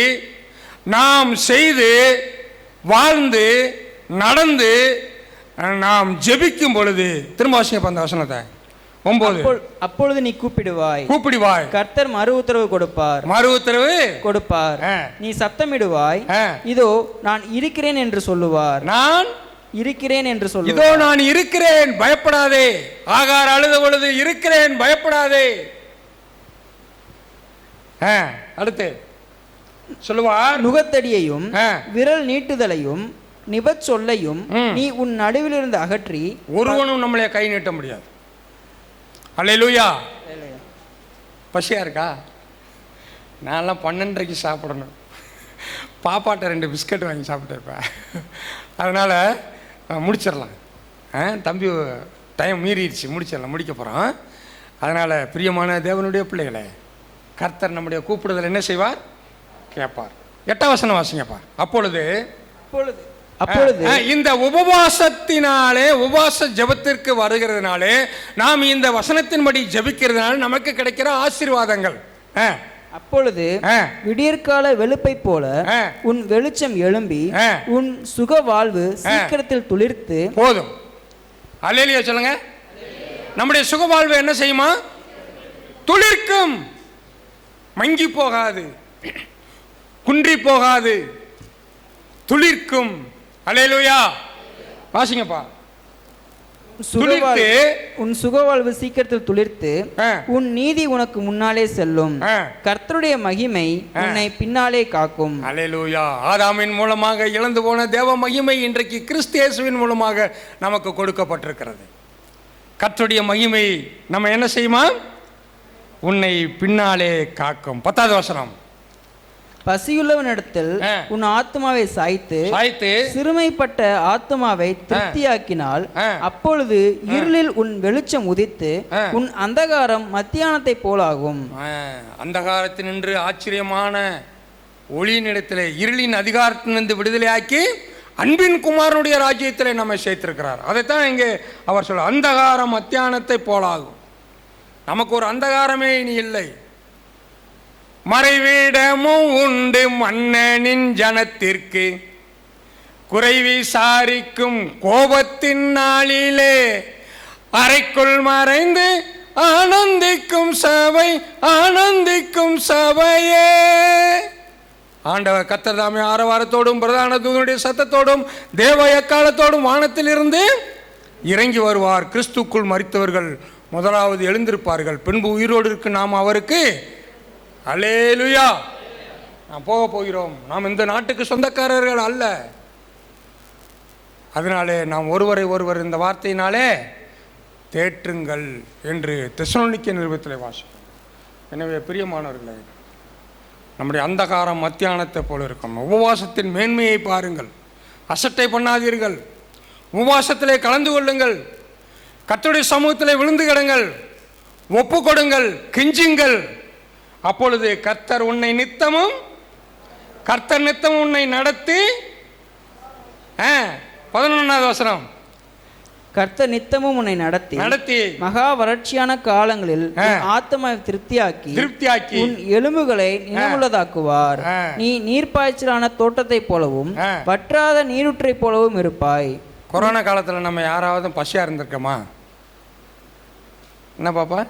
Speaker 1: நாம் செய்து வாழ்ந்து நடந்து நாம் ஜெபிக்கும் பொழுது, திரும்ப வாசிங்க அந்த வசனத்தை. 9.
Speaker 2: அப்பொழுது நீ கூப்பிடுவாய், கர்த்தர் மறு உத்தரவு கொடுப்பார். நீ சத்தமிடுவாய், இதோ நான் இருக்கிறேன் என்று சொல்லுவார். நான் இருக்கிறேன் என்று சொல்லுவார். இதோ நான் இருக்கிறேன், பயப்படாதே. ஆகார் அழுத பொழுது இருக்கிறேன், பயப்படாதே. அடுத்து சொல்லுவார், நுகத்தடியையும் விரல் நீட்டுதலையும் நிபச் சொல்லையும் நீ உன் நடுவிலிருந்து அகற்றி ஒருவனும் நம்மளை கை நீட்ட முடியாது. அல்லேலூயா. பசியாக இருக்கா? நான்லாம் 12:30 சாப்பிடணும். பாப்பாட்ட 2 பிஸ்கட் வாங்கி சாப்பிட்டுருப்பேன். அதனால் முடிச்சிடலாம். தம்பி டைம் மீறிடுச்சு, முடிக்க போகிறோம். அதனால் பிரியமான தேவனுடைய பிள்ளைகளை, கர்த்தர் நம்முடைய கூப்பிடுதல் என்ன செய்வார்? கேட்பார். 8வது வசனம் வாசிங்கப்பா. அப்பொழுது இந்த உபவாசத்தினாலே, உபவாச ஜெபத்திற்கு வருகிறதுனாலே, நாம் இந்த வசனத்தின்படி ஜெபிக்கிறதுனால நமக்கு கிடைக்கிற ஆசீர்வாதங்கள். அப்பொழுது விடியற்கால வெளுப்பை போல உன் வெளிச்சம் எழும்பி உன் சுக வாழ்வு சீக்கிரத்தில் துளிர்த்து
Speaker 1: போதும். அல்லேலூயா சொல்லுங்க. நம்முடைய சுக வாழ்வு என்ன செய்யுமா? துளிர்க்கும். மங்கி போகாது, குன்றி போகாது, துளிர்க்கும். அல்லேலூயா. வாசிங்கப்பா.
Speaker 2: உன் சுகவாழ்வு சீக்கிரத்தில் துளிர்த்து உன் நீதி உனக்கு முன்னாலே செல்லும். கர்த்தருடைய மகிமை உன்னை பின்னாலே காக்கும்.
Speaker 1: அல்லேலூயா. ஆதாமின் மூலமாக இழந்து போன தேவ மகிமை இன்றைக்கு கிறிஸ்து இயேசுவின் மூலமாக நமக்கு கொடுக்கப்பட்டிருக்கிறது. கர்த்தருடைய மகிமை நம்ம என்ன செய்யுமா? உன்னை பின்னாலே காக்கும். 10வது வசனம்.
Speaker 2: பசியுள்ளவனிடத்தில் உன் ஆத்மாவை சாய்த்து சிறுமைப்பட்ட ஆத்மாவை திருப்தியாக்கினால் அப்பொழுது இருளில் உன் வெளிச்சம் உதித்து உன் அந்தகாரம் மத்தியானத்தை போலாகும்.
Speaker 1: அந்தகாரத்தினின்று ஆச்சரியமான ஒளியினிடத்திலே இருளின் அதிகாரத்திலிருந்து விடுதலையாக்கி அன்பின் குமாரனுடைய ராஜ்யத்திலே நம்மை சேர்த்திருக்கிறார். அதைத்தான் இங்கே அவர் சொல்ல, அந்தகாரம் மத்தியானத்தை போலாகும். நமக்கு ஒரு அந்தகாரமே இனி இல்லை. மறைவிடமும் உண்டு மன்னனின் ஜனத்திற்கு, குறை விசாரிக்கும் கோபத்தின் நாளிலே அறைக்குள் மறைந்து ஆனந்திக்கும் சபை, ஆனந்திக்கும் சபையே. ஆண்டவர் கர்த்தர் தாமே ஆரவாரத்தோடும் பிரதான தூதனுடைய சத்தத்தோடும் தேவ எக்காலத்தோடும் வானத்தில் இருந்து இறங்கி வருவார். கிறிஸ்துக்குள் மரித்தவர்கள் முதலாவது எழுந்திருப்பார்கள், பின்பு உயிரோடு இருக்கு நாம் அவருக்கு. அல்லேலூயா. நாம் போக போகிறோம். நாம் இந்த நாட்டுக்கு சொந்தக்காரர்கள் அல்ல. அதனாலே நாம் ஒருவரை ஒருவர் இந்த வார்த்தையினாலே தேற்றுங்கள் என்று தெசலோனிக்கே நிருபத்திலே வாசிக்கிறோம். எனவே பிரியமானவர்களே, நம்முடைய அந்தகாரம் மத்தியானத்தை போல இருக்கும். உபவாசத்தின் மேன்மையை பாருங்கள். அசட்டை பண்ணாதீர்கள். உபவாசத்திலே கலந்து கொள்ளுங்கள். கர்த்தருடைய சமூகத்திலே விழுந்து கிடங்கள், ஒப்பு கொடுங்கள், கெஞ்சுங்கள். அப்பொழுது கர்த்தர் நித்தமும் உன்னை நடத்தி. 11வது வசனம்.
Speaker 2: கர்த்தர் நித்தமும் உன்னை நடத்தி மகா வறட்சியான காலங்களில் ஆத்மாவை திருப்தியாக்கி உன் எலும்புகளை நினைவுள்ளதாக்குவார். நீ நீர்ப்பாய்ச்சலான தோட்டத்தை போலவும் வற்றாத நீரூற்றை போலவும் இருப்பாய்.
Speaker 1: கொரோனா காலத்தில் நம்ம யாராவது பசியாக இருந்திருக்கோமா? என்ன பாப்பா?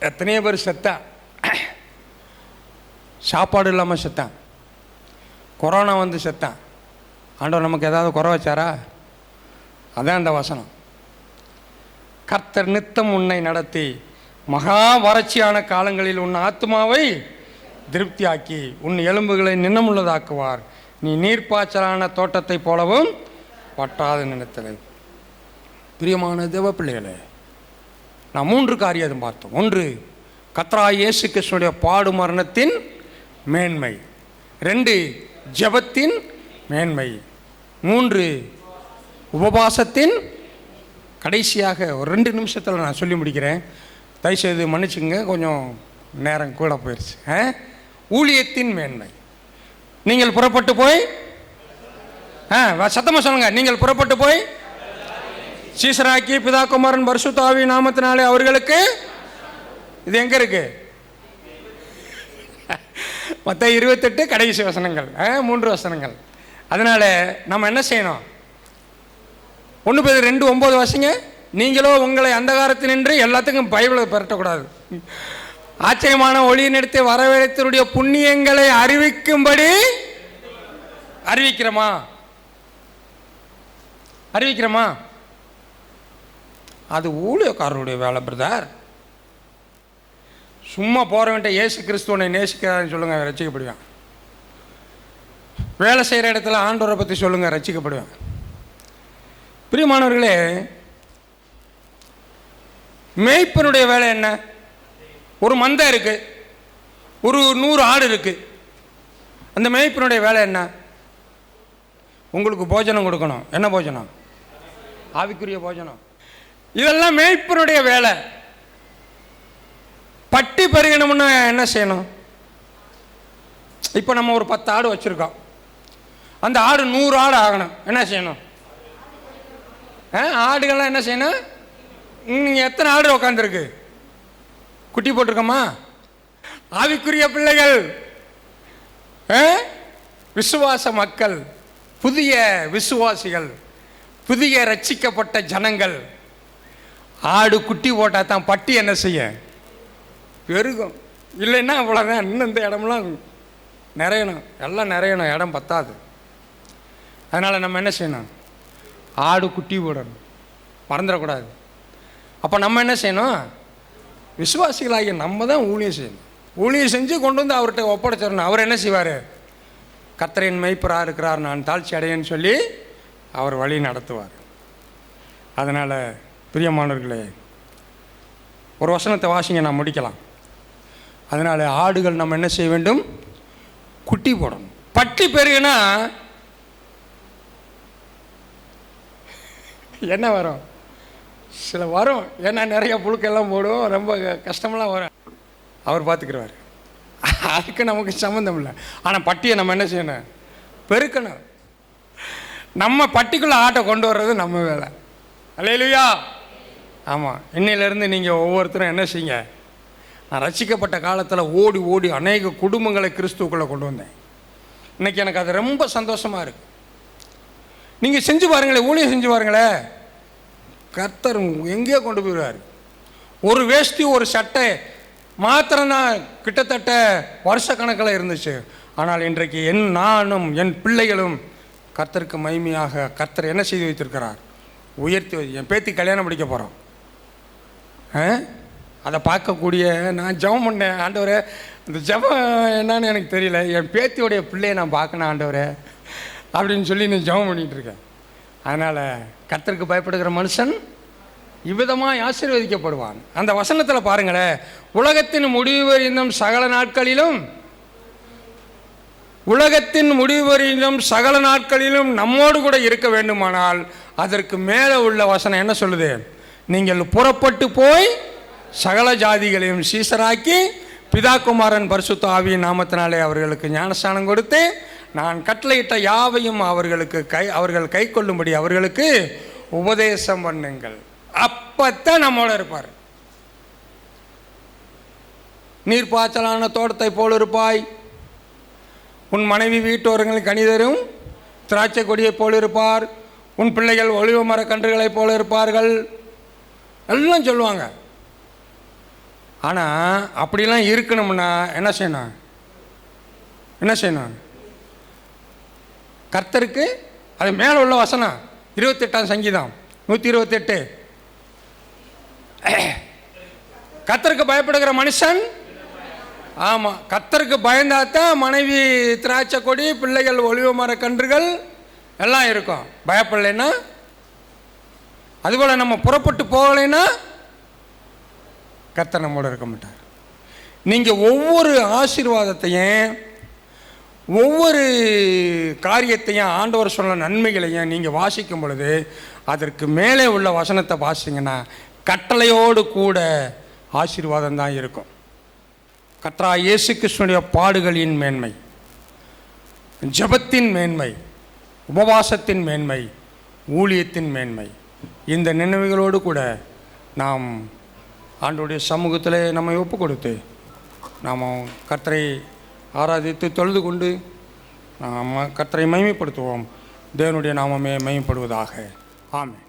Speaker 1: எத்தனையோ பேர் செத்தான், சாப்பாடு இல்லாமல் செத்தான், கொரோனா வந்து செத்தான். ஆண்டவர் நமக்கு ஏதாவது குறை வச்சாரா? அதான் அந்த வசனம். கர்த்தர் நித்தம் உன்னை நடத்தி மகா வறட்சியான காலங்களில் உன் ஆத்மாவை திருப்தியாக்கி உன் எலும்புகளை நின்னமுள்ளதாக்குவார். நீ நீர்ப்பாய்ச்சலான தோட்டத்தை போலவும் வற்றாத நிலத்திலே. பிரியமான தேவ பிள்ளைகளே, நான் 3 காரியம் பார்த்தோம். 1, கர்த்தராகிய இயேசு கிறிஸ்துவினுடைய பாடு மரணத்தின் மேன்மை. 2, ஜெபத்தின் மேன்மை. 3, உபவாசத்தின். கடைசியாக ஒரு 2 நிமிஷத்தில் நான் சொல்லி முடிக்கிறேன். தயவுசெய்து மன்னிச்சுங்க, கொஞ்சம் நேரம் கூட போயிடுச்சு. ஊழியத்தின் மேன்மை. நீங்கள் புறப்பட்டு போய் சத்தமாக சொல்லுங்க. நீங்கள் புறப்பட்டு போய் சீசராக்கி பிதா குமாரன் பரிசுத்த ஆவி நாமத்தினாலே அவர்களுக்கு. இது எங்க இருக்கு? மொத்தம் 28 கடைசி வசனங்கள், 3 வசனங்கள். அதனால நம்ம என்ன செய்யணும்? 1 பேதுரு 2:9 வாசிங்க. நீங்களோ உங்களை அந்தகாரத்தினின்று எல்லாத்துக்கும் பைபிளை பரட்டக்கூடாது. ஆச்சரியமான ஒளியினிடத்தை வரவேற்றருடைய புண்ணியங்களை அறிவிக்கும்படி அறிவிக்கிறோமா? அது ஊழியக்காரருடைய வேலை பிரதர். சும்மா போறவன்ட்ட இயேசு கிறிஸ்துவனை நேசிக்கிறான்னு சொல்லுங்க, ரட்சிக்கப்படுவேன். வேலை செய்கிற இடத்துல ஆண்டவரை பற்றி சொல்லுங்க, ரட்சிக்கப்படுவேன். பிரியமானவர்களே, மேய்ப்பனுடைய வேலை என்ன? ஒரு மந்தை இருக்கு, ஒரு 100 ஆடு இருக்கு. அந்த மேய்ப்பனுடைய வேலை என்ன? உங்களுக்கு போஜனம் கொடுக்கணும். என்ன போஜனம்? ஆவிக்குரிய போஜனம். இதெல்லாம் மேய்ப்பனுடைய வேலை. பட்டி பெருகணும்னு என்ன செய்யணும்? இப்போ நம்ம ஒரு 10 ஆடு வச்சுருக்கோம். அந்த ஆடு 100 ஆடு ஆகணும். என்ன செய்யணும்? ஆடுகள்லாம் என்ன செய்யணும்? நீங்கள் எத்தனை ஆடு உட்காந்துருக்கு? குட்டி போட்டிருக்கோமா? ஆவிக்குரிய பிள்ளைகள், விசுவாச மக்கள், புதிய விசுவாசிகள், புதிய ரட்சிக்கப்பட்ட ஜனங்கள். ஆடு குட்டி போட்டால் தான் பட்டி என்ன செய்ய பெருகும். இல்லைன்னா அவ்வளோதான். இன்னும் இந்த இடம்லாம் நிறையணும், எல்லாம் நிறையணும், இடம் பத்தாது. அதனால் நம்ம என்ன செய்யணும்? ஆடு குட்டி போடணும், மறந்துடக்கூடாது. அப்போ நம்ம என்ன செய்யணும்? விசுவாசிகளாகிய நம்ம தான் ஊழியம் செய்யணும். ஊழியம் செஞ்சு கொண்டு வந்து அவர்கிட்ட ஒப்படைச்சிடணும். அவர் என்ன செய்வார்? கர்த்தரின் மேய்ப்பராக இருக்கிறார், நான் தாழ்ச்சி அடையேன்னு சொல்லி அவர் வழி நடத்துவார். அதனால் பிரியமானவர்களே, ஒரு வசனத்தை வாசிங்க, நான் முடிக்கலாம். அதனால் ஆடுகள் நம்ம என்ன செய்ய வேண்டும்? குட்டி போடணும். பட்டி பெருகுனா என்ன வரும்? சில வரும், ஏன்னா நிறைய புழுக்கெல்லாம் போடும், ரொம்ப கஷ்டமெல்லாம் வரும். அவர் பார்த்துக்கிறவார், அதுக்கு நமக்கு சம்மந்தம் இல்லை. ஆனால் பட்டியை நம்ம என்ன செய்யணும்? பெருக்கணும். நம்ம பட்டிக்குள்ளே ஆட்டை கொண்டு வர்றது நம்ம வேலை. அல்லேலூயா. ஆமாம், இன்னையிலேருந்து நீங்கள் ஒவ்வொருத்தரும் என்ன செய்யுங்க? நான் ரட்சிக்கப்பட்ட காலத்தில் ஓடி ஓடி அநேக குடும்பங்களை கிறிஸ்துவுக்குள்ளே கொண்டு வந்தேன். இன்றைக்கி எனக்கு அது ரொம்ப சந்தோஷமாக இருக்குது. நீங்கள் செஞ்சு பாருங்களேன், ஊழியம் செஞ்சு பாருங்களேன், கர்த்தர் எங்கேயோ கொண்டு போயிடுவார். ஒரு வேஷ்டி ஒரு சட்டை மாத்திரம்தான் கிட்டத்தட்ட வருஷ கணக்கில் இருந்துச்சு. ஆனால் இன்றைக்கு நானும் என் பிள்ளைகளும் கர்த்தருக்கு மகிமையாக கர்த்தர் என்ன செய்து வைத்திருக்கிறார்? உயர்த்தி. என் பேத்தி கல்யாணம் படிக்க போகிறோம். அதை பார்க்கக்கூடிய நான் ஜெபம் பண்ணேன், ஆண்டவரே இந்த ஜெபம் என்னன்னு எனக்கு தெரியல, என் பேத்தியோடைய பிள்ளையை நான் பார்க்கணும் ஆண்டவரே அப்படின்னு சொல்லி நீ ஜெபம் பண்ணிகிட்டு இருக்கேன். அதனால் கர்த்தருக்கு பயப்படுகிற மனுஷன் இவ்விதமாக ஆசீர்வதிக்கப்படுவான். அந்த வசனத்தில் பாருங்களேன், உலகத்தின் முடிவு வரைந்தும் சகல நாட்களிலும், உலகத்தின் முடிவு வரைந்தும் சகல நாட்களிலும் நம்மோடு கூட இருக்க வேண்டுமானால் அதற்கு மேலே உள்ள வசனம் என்ன சொல்லுது? நீங்கள் புறப்பட்டு போய் சகல ஜாதிகளையும் சீசராக்கி பிதா குமாரன் பரிசுத்த ஆவியின் நாமத்தினாலே அவர்களுக்கு ஞானஸ்நானம் கொடுத்து நான் கட்டளையிட்ட யாவையும் அவர்கள் கை கொள்ளும்படி அவர்களுக்கு உபதேசம் பண்ணுங்கள். அப்பத்தான் நம்மோட இருப்பார். நீர்ப்பாய்ச்சலான தோட்டத்தை போல் இருப்பாய், உன் மனைவி வீட்டோரங்கள் கனிதரும் திராட்சை கொடியை போல் இருப்பார், உன் பிள்ளைகள் ஒலிவ மர கன்றுகளைப் போல இருப்பார்கள் எல்லாம் சொல்லுவாங்க. ஆனால் அப்படிலாம் இருக்கணும்னா என்ன செய்யணும்? என்ன செய்யணும்? கர்த்தருக்கு அது மேலே உள்ள வசனம் 28ஆம் சங்கீதம் 128. கர்த்தருக்கு பயப்படுகிற மனுஷன், ஆமாம், கர்த்தருக்கு பயந்தாத்தான் மனைவி திராட்சை கொடி, பிள்ளைகள் ஒலிவ மர கன்றுகள் எல்லாம் இருக்கும். பயப்படலைன்னா, அதுபோல் நம்ம புறப்பட்டு போகலைன்னா கர்த்தர் நம்மோட இருக்க மாட்டார். நீங்கள் ஒவ்வொரு ஆசீர்வாதத்தையும் ஒவ்வொரு காரியத்தையும் ஆண்டவர் சொன்ன நன்மைகளையும் நீங்கள் வாசிக்கும் பொழுது அதற்கு மேலே உள்ள வசனத்தை வாசிங்கன்னா கட்டளையோடு கூட ஆசீர்வாதம் தான் இருக்கும். கர்த்தராகிய இயேசு கிறிஸ்துவினுடைய பாடுகளின் மேன்மை, ஜெபத்தின் மேன்மை, உபவாசத்தின் மேன்மை, ஊழியத்தின் மேன்மை, இந்த நினைவுகளோடு கூட நாம் ஆண்டவருடைய சமூகத்தில் நம்மை ஒப்பு கொடுத்து நாம் கர்த்தரை ஆராதித்து தொழுது கொண்டு நாம் கர்த்தரை மகிமைப்படுத்துவோம். தேவனுடைய நாமமே மகிமைப்படுவதாக. ஆமென்.